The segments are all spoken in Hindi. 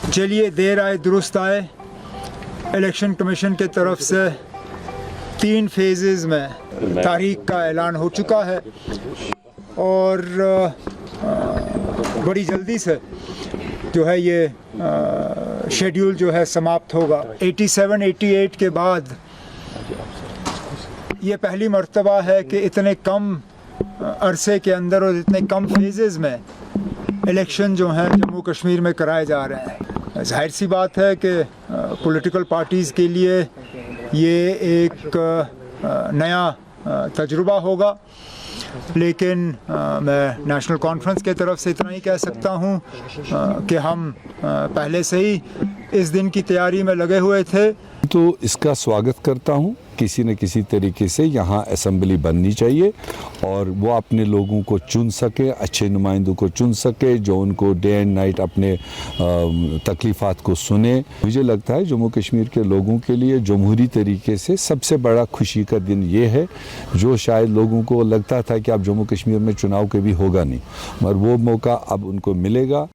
चलिए देर आए दुरुस्त आए। इलेक्शन कमीशन के तरफ से 3 फेजेस में तारीख का ऐलान हो चुका है और बड़ी जल्दी से जो है ये शेड्यूल जो है समाप्त होगा। 87-88 के बाद ये पहली मर्तबा है कि इतने कम अरसे के अंदर और इतने कम फेजेस में इलेक्शन जो हैं जम्मू कश्मीर में कराए जा रहे हैं। जाहिर सी बात है कि पॉलिटिकल पार्टीज़ के लिए ये एक नया तजुर्बा होगा, लेकिन मैं नेशनल कॉन्फ्रेंस के तरफ से इतना ही कह सकता हूँ कि हम पहले से ही इस दिन की तैयारी में लगे हुए थे। तो इसका स्वागत करता हूँ। किसी न किसी तरीके से यहाँ असेंबली बननी चाहिए और वो अपने लोगों को चुन सके, अच्छे नुमाइंदों को चुन सके जो उनको डे एंड नाइट अपने तकलीफ़ात को सुने। मुझे लगता है जम्मू कश्मीर के लोगों के लिए जमहूरी तरीके से सबसे बड़ा खुशी का दिन ये है, जो शायद लोगों को लगता था कि अब जम्मू कश्मीर में चुनाव कभी होगा नहीं, मगर वो मौका अब उनको मिलेगा।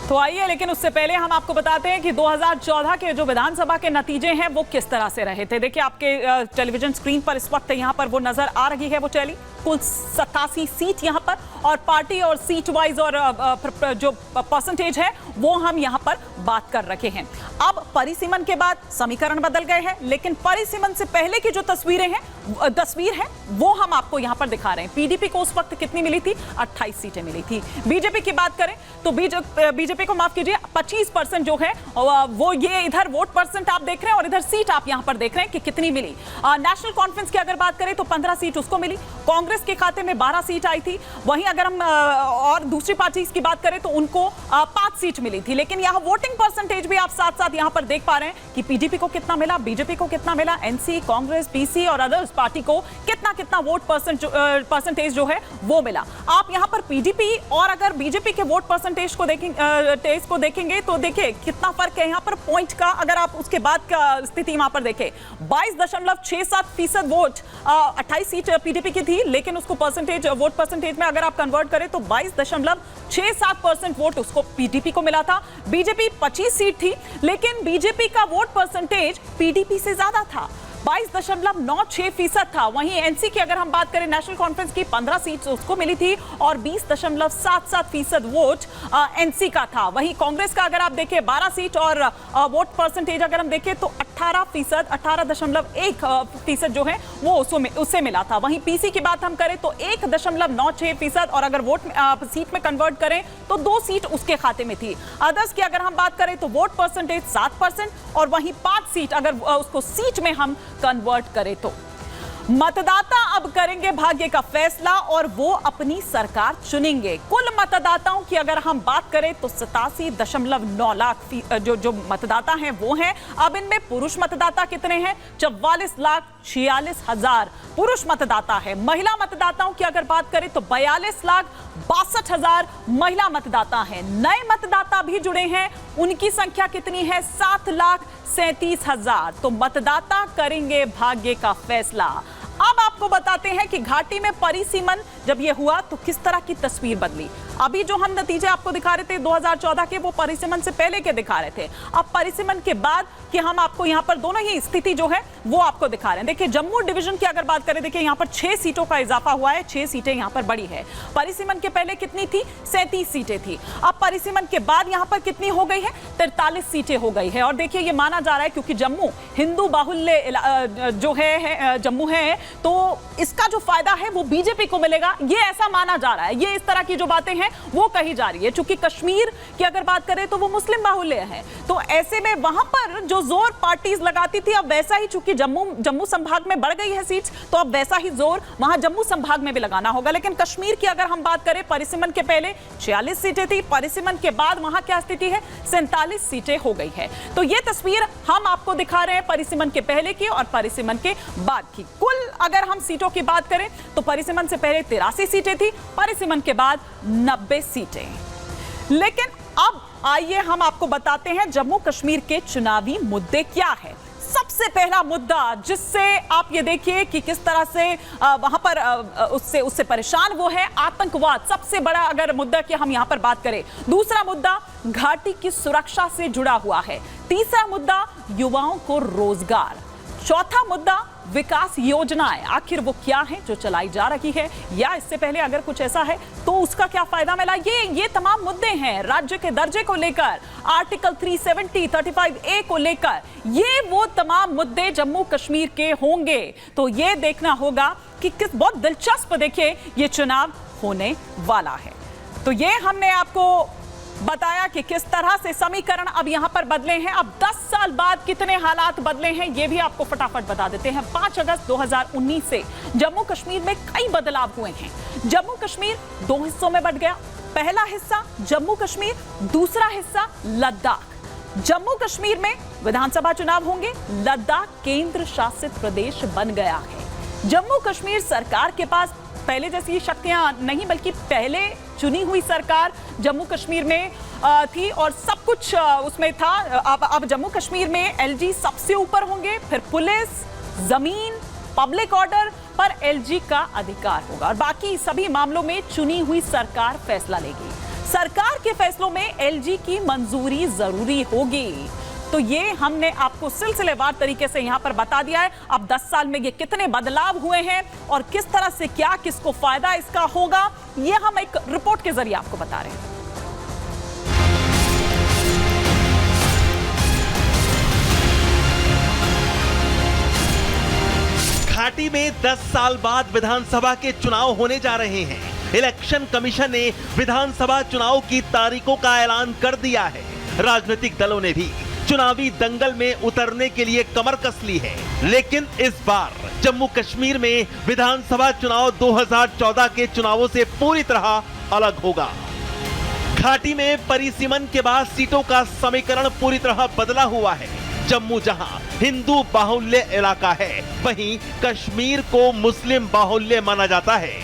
तो आइए, लेकिन उससे पहले हम आपको बताते हैं कि 2014 के जो विधानसभा के नतीजे हैं वो किस तरह से रहे थे। देखिए आपके टेलीविजन स्क्रीन पर इस वक्त यहाँ पर वो नजर आ रही है वो टैली। कुल 87 सीट यहाँ पर और पार्टी और सीट वाइज और जो परसेंटेज है वो हम यहाँ पर बात कर रखे हैं। अब परिसीमन के बाद समीकरण बदल गए हैं, लेकिन परिसीमन से पहले की जो तस्वीर है वो हम आपको यहाँ पर दिखा रहे हैं। पीडीपी को उस वक्त कितनी मिली थी? 28 सीटें मिली थी। बीजेपी की बात करें तो बीजेपी को माफ कीजिए 25% जो है वो ये इधर वोट परसेंट आप देख रहे हैं और इधर सीट आप यहाँ पर देख रहे हैं कि कितनी मिली। नेशनल कॉन्फ्रेंस की अगर बात करें तो 15 सीट उसको मिली। कांग्रेस के खाते में 12 सीट आई थी। वहीं अगर हम और दूसरी पार्टी की बात करें तो उनको 5 सीट मिली थी। लेकिन यहाँ वोटिंग परसेंटेज भी आप साथ साथ यहाँ पर देख पा रहे हैं कि पीडीपी को कितना मिला, बीजेपी को कितना मिला, एनसी, कांग्रेस, पीसी और अदर्स पार्टी को कितना वोट परसेंटेज जो है वो मिला। आप यहाँ पर पीडीपी और अगर बीजेपी के वोट परसेंटेज को देखेंगे तो देखिए कितना फर्क है यहाँ पर पॉइंट का। अगर आप उसके बाद का स्थिति वहां पर देखें 22.67% वोट 28 सीट पीडीपी की थी, लेकिन उसको वोट परसेंटेज में अगर आप कन्वर्ट करें तो 22.67% वोट उसको पीडीपी को मिला था। बीजेपी 25 सीट थी, लेकिन बीजेपी का वोट परसेंटेज पीडीपी से ज्यादा था, 22.96% था। वहीं एनसी की अगर हम बात करें, नेशनल कॉन्फ्रेंस की 15 सीट उसको मिली थी और 20.77% वोट एनसी का था। वहीं कांग्रेस का अगर आप देखें 12 सीट और वोट परसेंटेज अगर हम देखें तो 18.1% जो है वो उससे मिला था। वहीं पीसी की बात हम करें तो 1.96% और अगर वोट सीट में कन्वर्ट करें तो 2 सीट उसके खाते में थी। अदर्स की अगर हम बात करें तो वोट परसेंटेज 7% और वहीं 5 सीट अगर उसको सीट में हम कन्वर्ट करें तो मतदाता अब करेंगे भाग्य का फैसला और वो अपनी सरकार चुनेंगे। कुल मतदाताओं की अगर हम बात करें तो 87.9 लाख जो मतदाता हैं वो हैं। अब इनमें पुरुष मतदाता कितने हैं? 44,46,000 पुरुष मतदाता है। महिला मतदाताओं की अगर बात करें तो 42,62,000 महिला मतदाता हैं। नए मतदाता भी जुड़े हैं, उनकी संख्या कितनी है? 7,37,000। तो मतदाता करेंगे भाग्य का फैसला। अब आपको बताते हैं कि घाटी में परिसीमन जब यह हुआ तो किस तरह की तस्वीर बदली। अभी जो हम नतीजे आपको दिखा रहे थे 2014 के, वो परिसीमन से पहले के दिखा रहे थे। अब परिसीमन के बाद कि हम आपको यहाँ पर दोनों ही स्थिति जो है वो आपको दिखा रहे हैं। देखिए जम्मू डिवीजन की अगर बात करें, देखिए यहाँ पर 6 सीटों का इजाफा हुआ है, 6 सीटें यहाँ पर बढ़ी है। परिसीमन के पहले कितनी थी? 37 सीटें थी। अब परिसीमन के बाद यहाँ पर कितनी हो गई है? 43 सीटें हो गई है। और देखिए ये माना जा रहा है क्योंकि जम्मू हिंदू बाहुल्य जो है जम्मू है, तो इसका जो फायदा है वो बीजेपी को मिलेगा, ये ऐसा माना जा रहा है। ये इस तरह की जो बातें हैं वो कही जा रही है। चूंकि कश्मीर की अगर बात करें तो वो मुस्लिम बाहुल्य है, तो ऐसे में वहां पर जो जोर पार्टीज लगाती थी अब वैसा ही, चूंकि जम्मू संभाग में बढ़ गई है सीट्स, तो अब वैसा ही जोर वहां जम्मू संभाग में भी लगाना होगा। लेकिन कश्मीर की अगर हम बात करें, परिसीमन के पहले 46 सीटें थी, परिसीमन के बाद वहां क्या स्थिति है? 47 सीटें हो गई है। तो ये तस्वीर हम आपको दिखा रहे हैं परिसीमन के पहले की और परिसीमन के बाद की। कुल अगर हम सीटों की बात करें तो परिसीमन से पहले 83 सीटें थी, परिसीमन के बाद 90 सीटें। लेकिन अब आइए हम आपको बताते हैं जम्मू कश्मीर के चुनावी मुद्दे क्या है। सबसे पहला मुद्दा जिससे आप ये देखिए कि किस तरह से वहां पर उससे परेशान वो है, आतंकवाद सबसे बड़ा अगर मुद्दा की हम यहां पर बात करें। दूसरा मुद्दा घाटी की सुरक्षा से जुड़ा हुआ है। तीसरा मुद्दा युवाओं को रोजगार। चौथा मुद्दा विकास योजनाएं, आखिर वो क्या है जो चलाई जा रही है, या इससे पहले अगर कुछ ऐसा है तो उसका क्या फायदा मिला। ये तमाम मुद्दे हैं। राज्य के दर्जे को लेकर, आर्टिकल 370, 35A को लेकर, ये वो तमाम मुद्दे जम्मू कश्मीर के होंगे। तो ये देखना होगा कि किस बहुत दिलचस्प देखिए ये चुनाव होने वाला है। तो ये हमने आपको बताया कि किस तरह से समीकरण अब यहां पर बदले हैं। अब 10 साल बाद कितने हालात बदले हैं ये भी आपको फटाफट बता देते हैं। 5 अगस्त 2019 से जम्मू कश्मीर में कई बदलाव हुए हैं। जम्मू कश्मीर 2 हिस्सों में बंट गया। पहला हिस्सा जम्मू कश्मीर, दूसरा हिस्सा लद्दाख। जम्मू कश्मीर में विधानसभा चुनाव होंगे, लद्दाख केंद्र शासित प्रदेश बन गया है। जम्मू कश्मीर सरकार के पास पहले जैसी शक्तियां नहीं, बल्कि पहले चुनी हुई सरकार जम्मू कश्मीर में थी और सब कुछ उसमें था। अब जम्मू कश्मीर में एलजी सबसे ऊपर होंगे, फिर पुलिस, जमीन, पब्लिक ऑर्डर पर एलजी का अधिकार होगा और बाकी सभी मामलों में चुनी हुई सरकार फैसला लेगी। सरकार के फैसलों में एलजी की मंजूरी जरूरी होगी। तो ये हमने आपको सिलसिलेवार तरीके से यहां पर बता दिया है। अब 10 साल में ये कितने बदलाव हुए हैं और किस तरह से क्या किसको फायदा इसका होगा, ये हम एक रिपोर्ट के जरिए आपको बता रहे हैं। घाटी में 10 साल बाद विधानसभा के चुनाव होने जा रहे हैं। इलेक्शन कमीशन ने विधानसभा चुनाव की तारीखों का ऐलान कर दिया है। राजनीतिक दलों ने भी चुनावी दंगल में उतरने के लिए कमर कस ली है। लेकिन इस बार जम्मू कश्मीर में विधानसभा चुनाव 2014 के चुनावों से पूरी तरह अलग होगा। घाटी में परिसीमन के बाद सीटों का समीकरण पूरी तरह बदला हुआ है। जम्मू जहां हिंदू बाहुल्य इलाका है, वहीं कश्मीर को मुस्लिम बाहुल्य माना जाता है।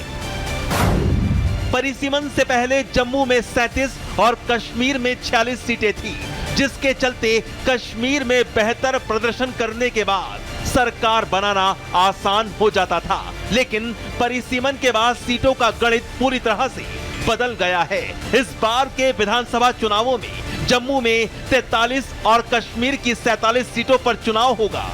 परिसीमन से पहले जम्मू में 37 और कश्मीर में 46 सीटें थी, जिसके चलते कश्मीर में बेहतर प्रदर्शन करने के बाद सरकार बनाना आसान हो जाता था। लेकिन परिसीमन के बाद सीटों का गणित पूरी तरह से बदल गया है। इस बार के विधानसभा चुनावों में जम्मू में 43 और कश्मीर की 47 सीटों पर चुनाव होगा।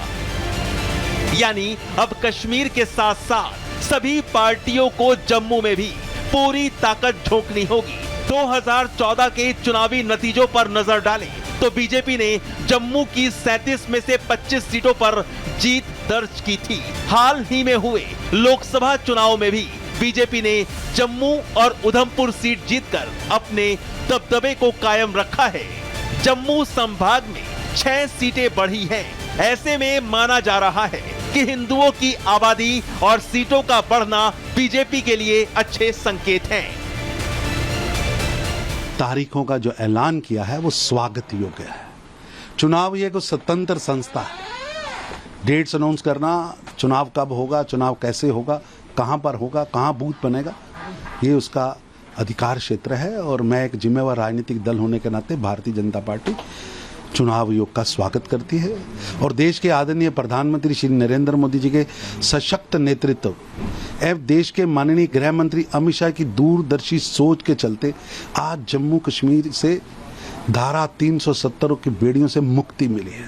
यानी अब कश्मीर के साथ साथ सभी पार्टियों को जम्मू में भी पूरी ताकत झोंकनी होगी। 2014 के चुनावी नतीजों पर नजर डालें तो बीजेपी ने जम्मू की 37 में से 25 सीटों पर जीत दर्ज की थी। हाल ही में हुए लोकसभा चुनाव में भी बीजेपी ने जम्मू और उधमपुर सीट जीतकर अपने दबदबे को कायम रखा है। जम्मू संभाग में 6 सीटें बढ़ी हैं। ऐसे में माना जा रहा है कि हिंदुओं की आबादी और सीटों का बढ़ना बीजेपी के लिए अच्छे संकेत हैं। तारीखों का जो ऐलान किया है वो स्वागत योग्य है। चुनाव ये कोई स्वतंत्र संस्था है। डेट्स अनाउंस करना, चुनाव कब होगा, चुनाव कैसे होगा, कहां पर होगा, कहां बूथ बनेगा, ये उसका अधिकार क्षेत्र है। और मैं एक जिम्मेवार राजनीतिक दल होने के नाते भारतीय जनता पार्टी चुनाव आयोग का स्वागत करती है और देश के आदरणीय प्रधानमंत्री श्री नरेंद्र मोदी जी के सशक्त नेतृत्व एवं देश के माननीय गृह मंत्री अमित शाह की दूरदर्शी सोच के चलते आज जम्मू कश्मीर से धारा 370 की बेड़ियों से मुक्ति मिली है।